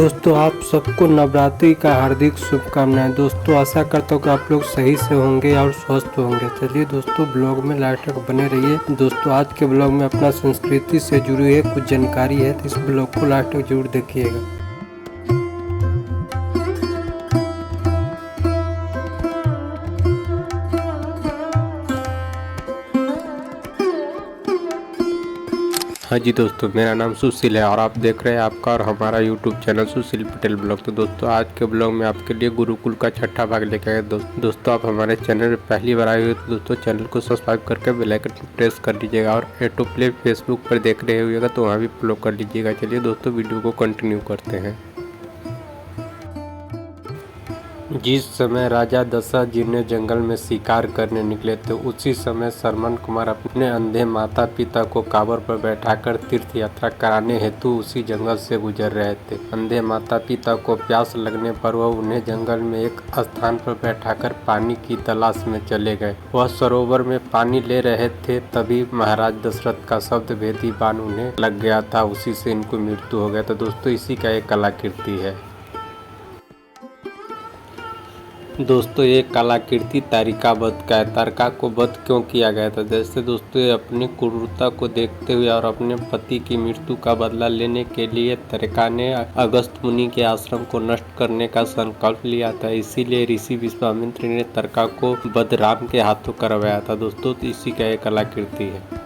दोस्तों आप सबको नवरात्रि का हार्दिक शुभकामनाएं। दोस्तों आशा करता हूँ कि आप लोग सही से होंगे और स्वस्थ होंगे। चलिए दोस्तों ब्लॉग में लास्ट तक बने रहिए। दोस्तों आज के ब्लॉग में अपना संस्कृति से जुड़ी हुई कुछ जानकारी है, तो इस ब्लॉग को लास्ट तक जरूर देखिएगा। हाँ जी दोस्तों, मेरा नाम सुशील है और आप देख रहे हैं आपका और हमारा यूट्यूब चैनल सुशील पटेल ब्लॉग। तो दोस्तों आज के ब्लॉग में आपके लिए गुरुकुल का छठा भाग लेकर आए। दोस्तों आप हमारे चैनल में पहली बार आए हुए तो दोस्तों चैनल को सब्सक्राइब करके बेल आइकन प्रेस कर लीजिएगा और ऑटो प्ले फेसबुक पर देख रहे होइएगा तो वहाँ भी फॉलो कर लीजिएगा। चलिए दोस्तों वीडियो को कंटिन्यू करते हैं। जिस समय राजा दशरथ जी ने जंगल में शिकार करने निकले थे, उसी समय श्रवण कुमार अपने अंधे माता पिता को कांवर पर बैठाकर तीर्थ यात्रा कराने हेतु उसी जंगल से गुजर रहे थे। अंधे माता पिता को प्यास लगने पर वह उन्हें जंगल में एक स्थान पर बैठाकर पानी की तलाश में चले गए। वह सरोवर में पानी ले रहे थे, तभी महाराज दशरथ का शब्द भेदी बाण उन्हें लग गया था। उसी से इनको मृत्यु हो गया। तो दोस्तों इसी का एक कलाकृति है। दोस्तों ये कलाकृति तारिका वध का है। तारिका को वध क्यों किया गया था? जैसे दोस्तों ये अपनी क्रूरता को देखते हुए और अपने पति की मृत्यु का बदला लेने के लिए तारिका ने अगस्त मुनि के आश्रम को नष्ट करने का संकल्प लिया था। इसीलिए ऋषि विश्वामित्र ने तारिका को वध राम के हाथों करवाया था। दोस्तों तो इसी का एक कलाकृति है।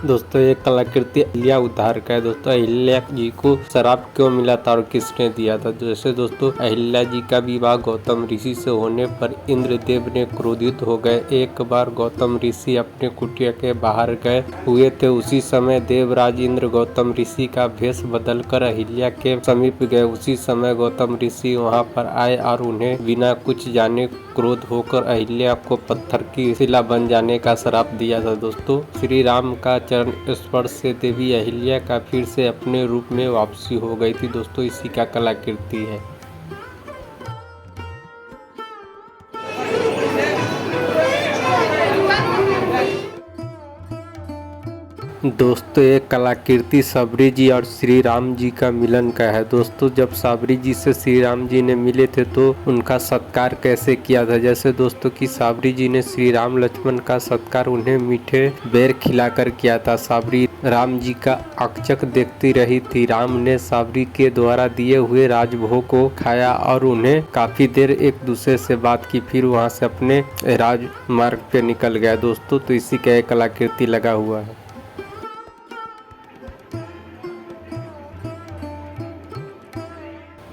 दोस्तों ये कलाकृति अहिल्या उद्धार का है। दोस्तों अहिल्या जी को शराप क्यों मिला था और किसने दिया था? जैसे दोस्तों अहिल्या जी का विवाह गौतम ऋषि से होने पर इंद्रदेव ने क्रोधित हो गए। एक बार गौतम ऋषि अपने कुटिया के बाहर गए हुए थे, उसी समय देवराज इंद्र गौतम ऋषि का भेष बदलकर अहिल्या के समीप गए। उसी समय गौतम ऋषि वहां पर आए और उन्हें बिना कुछ जाने क्रोध होकर अहिल्या को पत्थर की शिला बन जाने का श्राप दिया था। दोस्तों श्री राम का चरण स्पर्श से देवी अहिल्या का फिर से अपने रूप में वापसी हो गई थी। दोस्तों इसी का कलाकृति है। दोस्तों एक कलाकृति सबरी जी और श्री राम जी का मिलन का है। दोस्तों जब सबरी जी से श्री राम जी ने मिले थे तो उनका सत्कार कैसे किया था? जैसे दोस्तों कि सबरी जी ने श्री राम लक्ष्मण का सत्कार उन्हें मीठे बेर खिलाकर किया था। सबरी राम जी का अकचक देखती रही थी। राम ने सबरी के द्वारा दिए हुए राजभोग को खाया और उन्हें काफी देर एक दूसरे से बात की, फिर वहां से अपने राजमार्ग पे निकल गया। दोस्तों तो इसी का एक कलाकृति लगा हुआ है।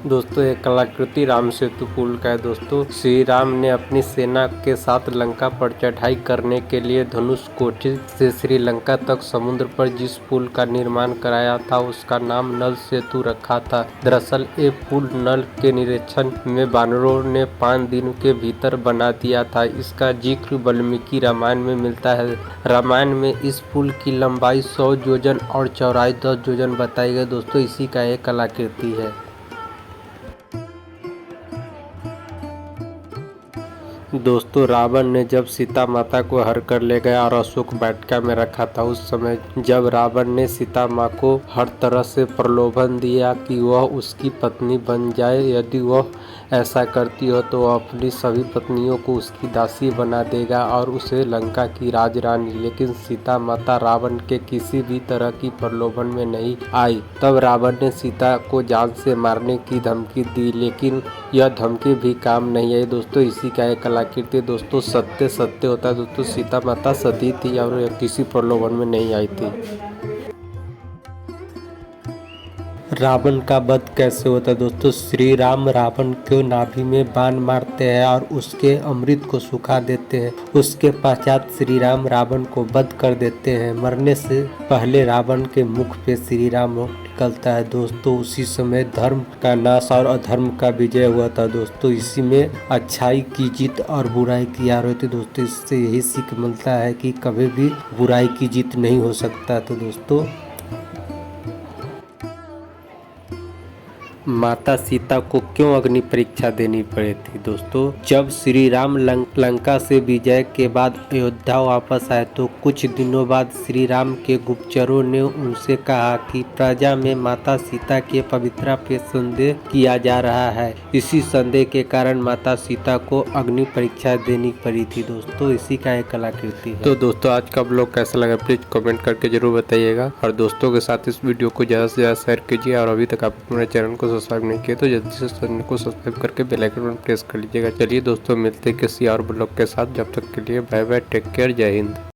दोस्तों एक कलाकृति राम सेतु पुल का है। दोस्तों श्री राम ने अपनी सेना के साथ लंका पर चढ़ाई करने के लिए धनुष कोटी से श्रीलंका तक समुद्र पर जिस पुल का निर्माण कराया था उसका नाम नल सेतु रखा था। दरअसल ये पुल नल के निरीक्षण में वानरों ने 5 दिन के भीतर बना दिया था। इसका जिक्र वाल्मीकि रामायण में मिलता है। रामायण में इस पुल की लंबाई 100 योजन और चौड़ाई 10 योजन बताई गई। दोस्तों इसी का एक कलाकृति है। दोस्तों रावण ने जब सीता माता को हर कर ले गया और अशोक वाटिका में रखा था, उस समय जब रावण ने सीता माँ को हर तरह से प्रलोभन दिया कि वह उसकी पत्नी बन जाए, यदि वह ऐसा करती हो तो वह अपनी सभी पत्नियों को उसकी दासी बना देगा और उसे लंका की राजरानी। लेकिन सीता माता रावण के किसी भी तरह की प्रलोभन में नहीं आई। तब रावण ने सीता को जान से मारने की धमकी दी, लेकिन यह धमकी भी काम नहीं आई। दोस्तों इसी का एक कलाकृति। दोस्तों सत्य सत्य होता है। दोस्तों सीता माता सती थी और किसी प्रलोभन में नहीं आई थी। रावण का वध कैसे होता है? दोस्तों श्री राम रावण को नाभि में बाण मारते हैं और उसके अमृत को सुखा देते हैं। उसके पश्चात श्री राम रावण को वध कर देते हैं। मरने से पहले रावण के मुख पे श्री राम निकलता है। दोस्तों उसी समय धर्म का नाश और अधर्म का विजय हुआ था। दोस्तों इसी में अच्छाई की जीत और बुराई की हार होती। दोस्तों इससे यही सीख मिलता है कि कभी भी बुराई की जीत नहीं हो सकता। तो दोस्तों माता सीता को क्यों अग्नि परीक्षा देनी पड़ी थी दोस्तों। जब श्री राम लंका से विजय के बाद अयोध्या वापस आए तो कुछ दिनों बाद श्री राम के गुप्तचरों ने उनसे कहा कि प्रजा में माता सीता के पवित्रता पे संदेह किया जा रहा है। इसी संदेह के कारण माता सीता को अग्नि परीक्षा देनी पड़ी थी दोस्तों। इसी का एक कलाकृति है। तो दोस्तों आज का ब्लॉग कैसा लगा प्लीज कमेंट करके जरूर बताइएगा और दोस्तों के साथ इस वीडियो को ज़्यादा से ज़्यादा शेयर कीजिए और अभी तक आप मेरे चैनल को सब्सक्राइब नहीं किए तो जल्दी से चैनल को सब्सक्राइब करके बेल आइकन पर प्रेस कर लीजिएगा। चलिए दोस्तों मिलते हैं किसी और ब्लॉग के साथ, जब तक के लिए बाय बाय, टेक केयर, जय हिंद।